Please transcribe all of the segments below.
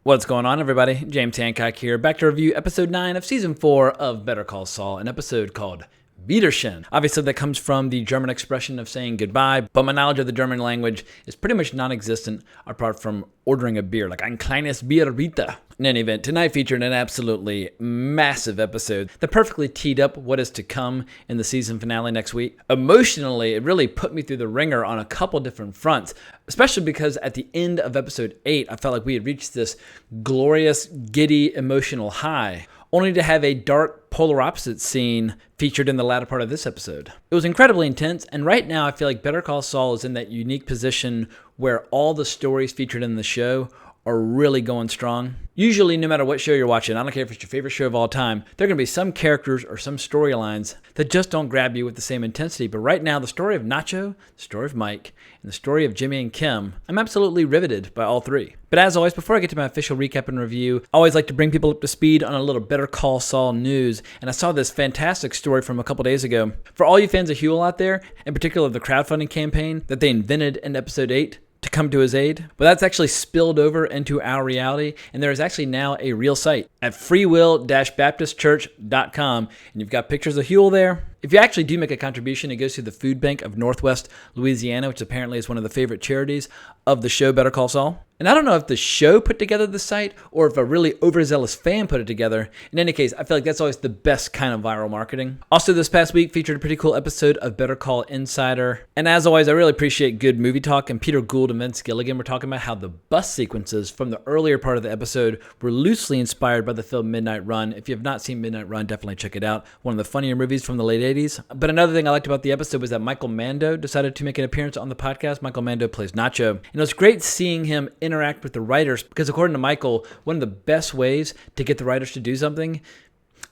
What's going on, everybody? James Hancock here, back to review episode 9 of season 4 of Better Call Saul, an episode called Wiedersehen. Obviously, that comes from the German expression of saying goodbye, but my knowledge of the German language is pretty much non-existent apart from ordering a beer, like ein kleines Bier bitte. In any event, tonight featured an absolutely massive episode that perfectly teed up what is to come in the season finale next week. Emotionally, it really put me through the ringer on a couple different fronts, especially because at the end of episode 8, I felt like we had reached this glorious, giddy, emotional high, only to have a dark, polar opposite scene featured in the latter part of this episode. It was incredibly intense, and right now I feel like Better Call Saul is in that unique position where all the stories featured in the show are really going strong. Usually, no matter what show you're watching, I don't care if it's your favorite show of all time, there are going to be some characters or some storylines that just don't grab you with the same intensity. But right now, the story of Nacho, the story of Mike, and the story of Jimmy and Kim, I'm absolutely riveted by all three. But as always, before I get to my official recap and review, I always like to bring people up to speed on a little Better Call Saul news. And I saw this fantastic story from a couple days ago. For all you fans of Huel out there, in particular the crowdfunding campaign that they invented in episode 8, to come to his aid, but that's actually spilled over into our reality, and there is actually now a real site at freewill-baptistchurch.com, and you've got pictures of Huel there. If you actually do make a contribution, it goes to the Food Bank of Northwest Louisiana, which apparently is one of the favorite charities of the show Better Call Saul. And I don't know if the show put together the site or if a really overzealous fan put it together. In any case, I feel like that's always the best kind of viral marketing. Also, this past week featured a pretty cool episode of Better Call Insider. And as always, I really appreciate good movie talk. And Peter Gould and Vince Gilligan were talking about how the bus sequences from the earlier part of the episode were loosely inspired by the film Midnight Run. If you have not seen Midnight Run, definitely check it out. One of the funnier movies from the late 80s. But another thing I liked about the episode was that Michael Mando decided to make an appearance on the podcast. Michael Mando plays Nacho. And it was great seeing him interact with the writers because according to Michael, one of the best ways to get the writers to do something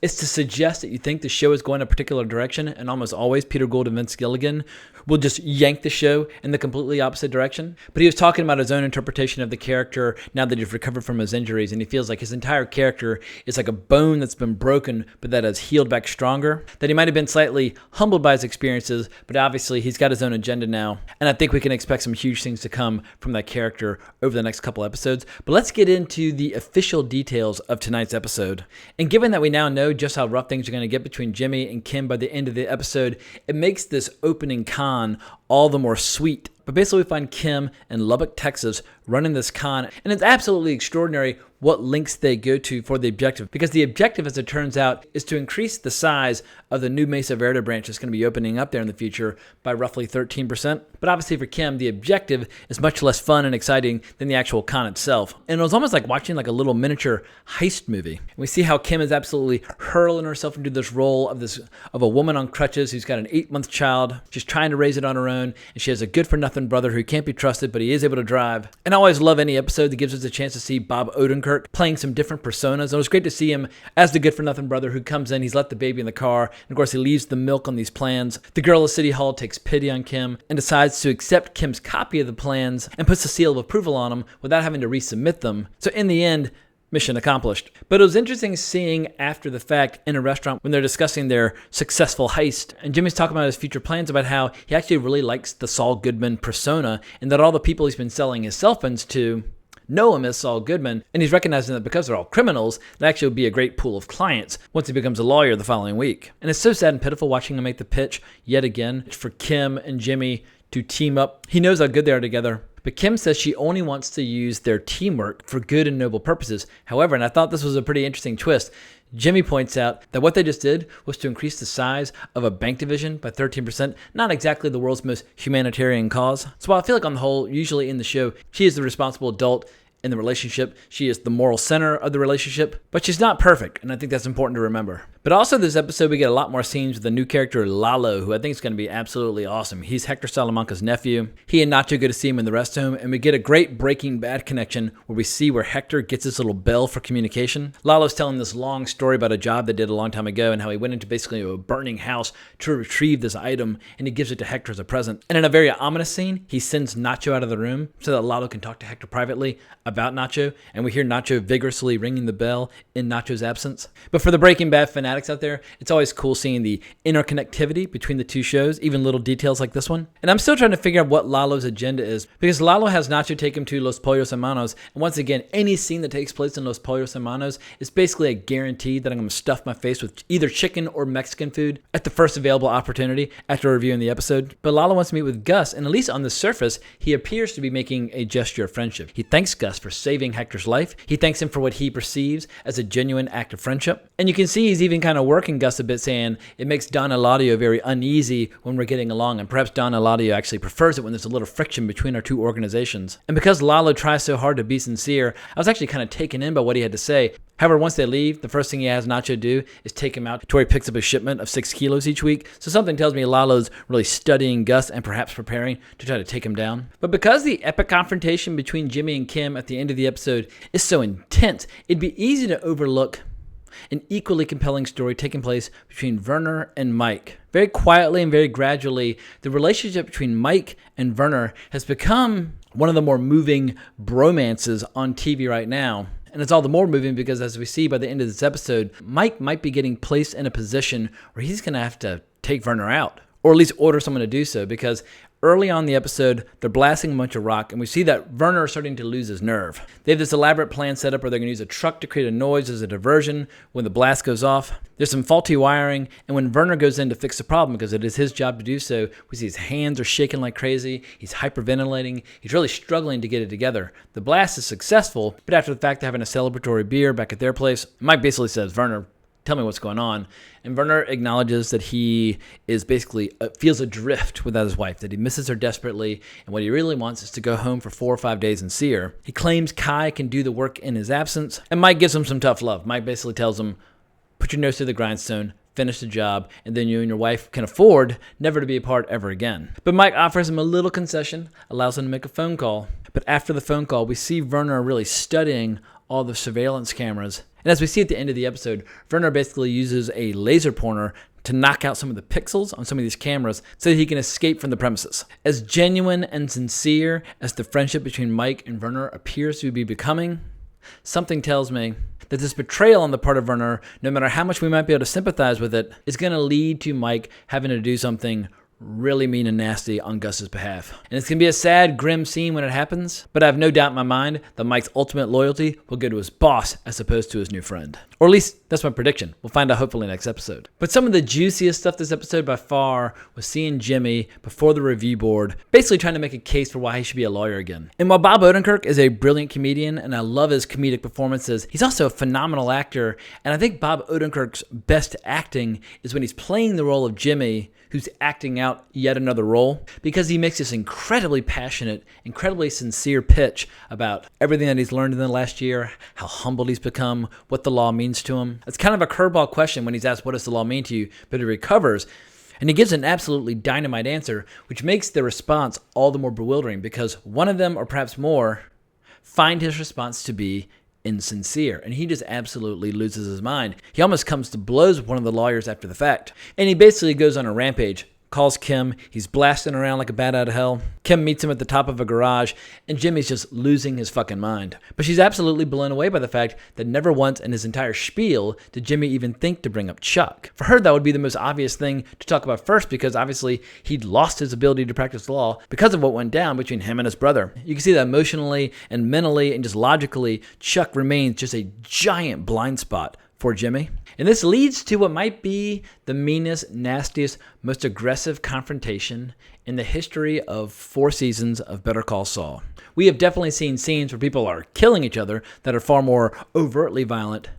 is to suggest that you think the show is going a particular direction, and almost always Peter Gould and Vince Gilligan will just yank the show in the completely opposite direction. But he was talking about his own interpretation of the character now that he's recovered from his injuries, and he feels like his entire character is like a bone that's been broken but that has healed back stronger, that he might have been slightly humbled by his experiences, but obviously he's got his own agenda now, and I think we can expect some huge things to come from that character over the next couple episodes. But let's get into the official details of tonight's episode. And given that we now know just how rough things are going to get between Jimmy and Kim by the end of the episode, it makes this opening con all the more sweet. But basically we find Kim in Lubbock, Texas running this con, and it's absolutely extraordinary what lengths they go to for the objective, because the objective, as it turns out, is to increase the size of the new Mesa Verde branch that's going to be opening up there in the future by roughly 13%. But obviously for Kim, the objective is much less fun and exciting than the actual con itself. And it was almost like watching like a little miniature heist movie. And we see how Kim is absolutely hurling herself into this role of a woman on crutches who's got an 8-month child. She's trying to raise it on her own, and she has a good-for-nothing brother who can't be trusted, but he is able to drive. And I always love any episode that gives us a chance to see Bob Odenkirk playing some different personas. And it was great to see him as the good-for-nothing brother who comes in, he's left the baby in the car, and of course he leaves the milk on these plans. The girl at City Hall takes pity on Kim and decides to accept Kim's copy of the plans and puts a seal of approval on them without having to resubmit them. So in the end, mission accomplished. But it was interesting seeing after the fact in a restaurant when they're discussing their successful heist, and Jimmy's talking about his future plans, about how he actually really likes the Saul Goodman persona, and that all the people he's been selling his cell phones to know him as Saul Goodman, and he's recognizing that because they're all criminals, that actually would be a great pool of clients once he becomes a lawyer the following week. And it's so sad and pitiful watching him make the pitch yet again for Kim and Jimmy to team up. He knows how good they are together, but Kim says she only wants to use their teamwork for good and noble purposes. However, and I thought this was a pretty interesting twist, Jimmy points out that what they just did was to increase the size of a bank division by 13%, not exactly the world's most humanitarian cause. So while I feel like on the whole, usually in the show, she is the responsible adult in the relationship, she is the moral center of the relationship, but she's not perfect, and I think that's important to remember. But also this episode, we get a lot more scenes with the new character Lalo, who I think is going to be absolutely awesome. He's Hector Salamanca's nephew. He and Nacho go to see him in the rest home, and we get a great Breaking Bad connection where we see where Hector gets his little bell for communication. Lalo's telling this long story about a job they did a long time ago and how he went into basically a burning house to retrieve this item, and he gives it to Hector as a present. And in a very ominous scene, he sends Nacho out of the room so that Lalo can talk to Hector privately about Nacho, and we hear Nacho vigorously ringing the bell in Nacho's absence. But for the Breaking Bad fanatics out there, it's always cool seeing the interconnectivity between the two shows, even little details like this one. And I'm still trying to figure out what Lalo's agenda is, because Lalo has Nacho take him to Los Pollos Hermanos, and once again, any scene that takes place in Los Pollos Hermanos is basically a guarantee that I'm going to stuff my face with either chicken or Mexican food at the first available opportunity after reviewing the episode. But Lalo wants to meet with Gus, and at least on the surface, he appears to be making a gesture of friendship. He thanks Gus for saving Hector's life. He thanks him for what he perceives as a genuine act of friendship. And you can see he's even kind of working Gus a bit, saying it makes Don Eladio very uneasy when we're getting along, and perhaps Don Eladio actually prefers it when there's a little friction between our two organizations. And because Lalo tries so hard to be sincere, I was actually kind of taken in by what he had to say. However, once they leave, the first thing he has Nacho do is take him out to where he picks up a shipment of 6 kilos each week. So something tells me Lalo's really studying Gus and perhaps preparing to try to take him down. But because the epic confrontation between Jimmy and Kim at the end of the episode is so intense, it'd be easy to overlook an equally compelling story taking place between Werner and Mike. Very quietly and very gradually, the relationship between Mike and Werner has become one of the more moving bromances on TV right now. And it's all the more moving because, as we see by the end of this episode, Mike might be getting placed in a position where he's going to have to take Werner out, or at least order someone to do so, because early on in the episode, they're blasting a bunch of rock, and we see that Werner is starting to lose his nerve. They have this elaborate plan set up where they're going to use a truck to create a noise as a diversion when the blast goes off. There's some faulty wiring, and when Werner goes in to fix the problem, because it is his job to do so, we see his hands are shaking like crazy, he's hyperventilating, he's really struggling to get it together. The blast is successful, but after the fact they're having a celebratory beer back at their place, Mike basically says, "Werner, tell me what's going on." And Werner acknowledges that he is basically feels adrift without his wife, that he misses her desperately, and what he really wants is to go home for 4 or 5 days and see her. He claims Kai can do the work in his absence, and Mike gives him some tough love. Mike basically tells him, put your nose to the grindstone, finish the job, and then you and your wife can afford never to be apart ever again. But Mike offers him a little concession, allows him to make a phone call. But after the phone call, we see Werner really studying all the surveillance cameras. And as we see at the end of the episode, Werner basically uses a laser pointer to knock out some of the pixels on some of these cameras so that he can escape from the premises. As genuine and sincere as the friendship between Mike and Werner appears to be becoming, something tells me that this betrayal on the part of Werner, no matter how much we might be able to sympathize with it, is going to lead to Mike having to do something really mean and nasty on Gus's behalf. And it's going to be a sad, grim scene when it happens, but I have no doubt in my mind that Mike's ultimate loyalty will go to his boss as opposed to his new friend. Or at least that's my prediction. We'll find out hopefully next episode. But some of the juiciest stuff this episode by far was seeing Jimmy before the review board basically trying to make a case for why he should be a lawyer again. And while Bob Odenkirk is a brilliant comedian and I love his comedic performances, he's also a phenomenal actor. And I think Bob Odenkirk's best acting is when he's playing the role of Jimmy, who's acting out yet another role, because he makes this incredibly passionate, incredibly sincere pitch about everything that he's learned in the last year, how humbled he's become, what the law means to him. It's kind of a curveball question when he's asked, what does the law mean to you? But he recovers, and he gives an absolutely dynamite answer, which makes the response all the more bewildering, because one of them, or perhaps more, find his response to be insincere, and he just absolutely loses his mind. He almost comes to blows with one of the lawyers after the fact, and he basically goes on a rampage, calls Kim, he's blasting around like a bat out of hell. Kim meets him at the top of a garage, and Jimmy's just losing his fucking mind. But she's absolutely blown away by the fact that never once in his entire spiel did Jimmy even think to bring up Chuck. For her, that would be the most obvious thing to talk about first, because obviously he'd lost his ability to practice law because of what went down between him and his brother. You can see that emotionally and mentally and just logically, Chuck remains just a giant blind spot for Jimmy. And this leads to what might be the meanest, nastiest, most aggressive confrontation in the history of 4 seasons of Better Call Saul. We have definitely seen scenes where people are killing each other that are far more overtly violent.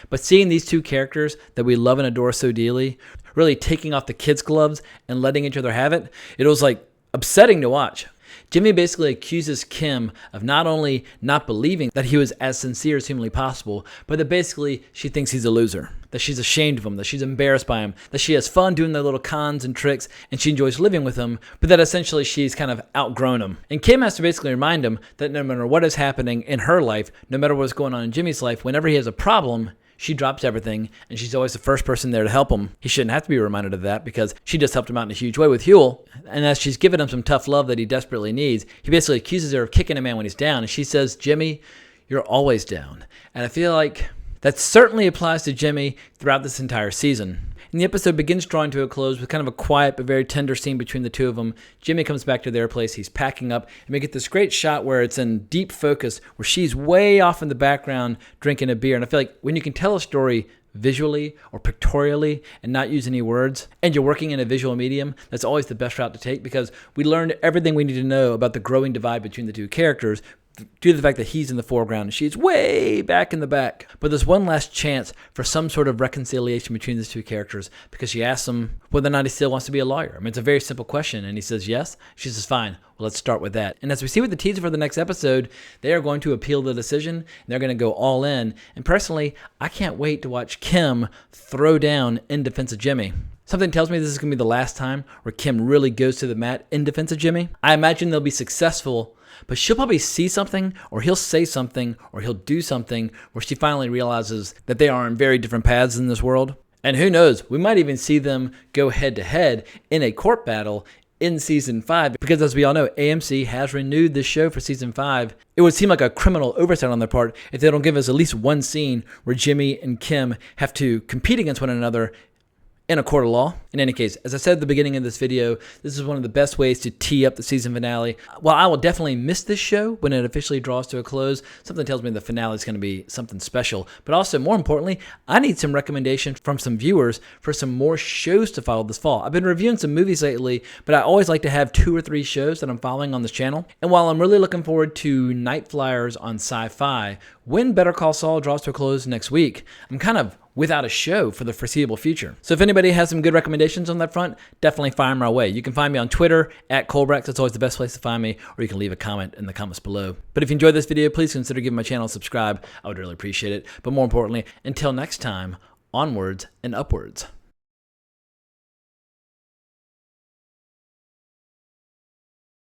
But seeing these two characters that we love and adore so dearly really taking off the kids' gloves and letting each other have it, it was like upsetting to watch. Jimmy basically accuses Kim of not only not believing that he was as sincere as humanly possible, but that basically she thinks he's a loser, that she's ashamed of him, that she's embarrassed by him, that she has fun doing their little cons and tricks, and she enjoys living with him, but that essentially she's kind of outgrown him. And Kim has to basically remind him that no matter what is happening in her life, no matter what's going on in Jimmy's life, whenever he has a problem, she drops everything, and she's always the first person there to help him. He shouldn't have to be reminded of that because she just helped him out in a huge way with Huel. And as she's giving him some tough love that he desperately needs, he basically accuses her of kicking a man when he's down. And she says, Jimmy, you're always down. And I feel like that certainly applies to Jimmy throughout this entire season. And the episode begins drawing to a close with kind of a quiet but very tender scene between the two of them. Jimmy comes back to their place. He's packing up. And we get this great shot where it's in deep focus, where she's way off in the background drinking a beer. And I feel like when you can tell a story visually or pictorially and not use any words, and you're working in a visual medium, that's always the best route to take, because we learned everything we need to know about the growing divide between the two characters due to the fact that he's in the foreground and she's way back in the back. But there's one last chance for some sort of reconciliation between these two characters, because she asks him whether or not he still wants to be a lawyer. I mean, it's a very simple question, and he says yes. She says, fine, well, let's start with that. And as we see with the teaser for the next episode, they are going to appeal the decision, and they're going to go all in. And personally, I can't wait to watch Kim throw down in defense of Jimmy. Something tells me this is going to be the last time where Kim really goes to the mat in defense of Jimmy. I imagine they'll be successful, but she'll probably see something, or he'll say something, or he'll do something where she finally realizes that they are on very different paths in this world. And who knows, we might even see them go head to head in a court battle in season 5, because as we all know, AMC has renewed this show for season 5. It would seem like a criminal oversight on their part if they don't give us at least one scene where Jimmy and Kim have to compete against one another in a court of law. In any case, as I said at the beginning of this video, this is one of the best ways to tee up the season finale. While I will definitely miss this show when it officially draws to a close, something tells me the finale is going to be something special. But also, more importantly, I need some recommendation from some viewers for some more shows to follow this fall. I've been reviewing some movies lately, but I always like to have 2 or 3 shows that I'm following on this channel. And while I'm really looking forward to Night Flyers on Sci-Fi, when Better Call Saul draws to a close next week, I'm kind of without a show for the foreseeable future. So if anybody has some good recommendations on that front, definitely fire them our way. You can find me on Twitter at Colbrex. That's always the best place to find me, or you can leave a comment in the comments below. But if you enjoyed this video, please consider giving my channel a subscribe. I would really appreciate it. But more importantly, until next time, onwards and upwards.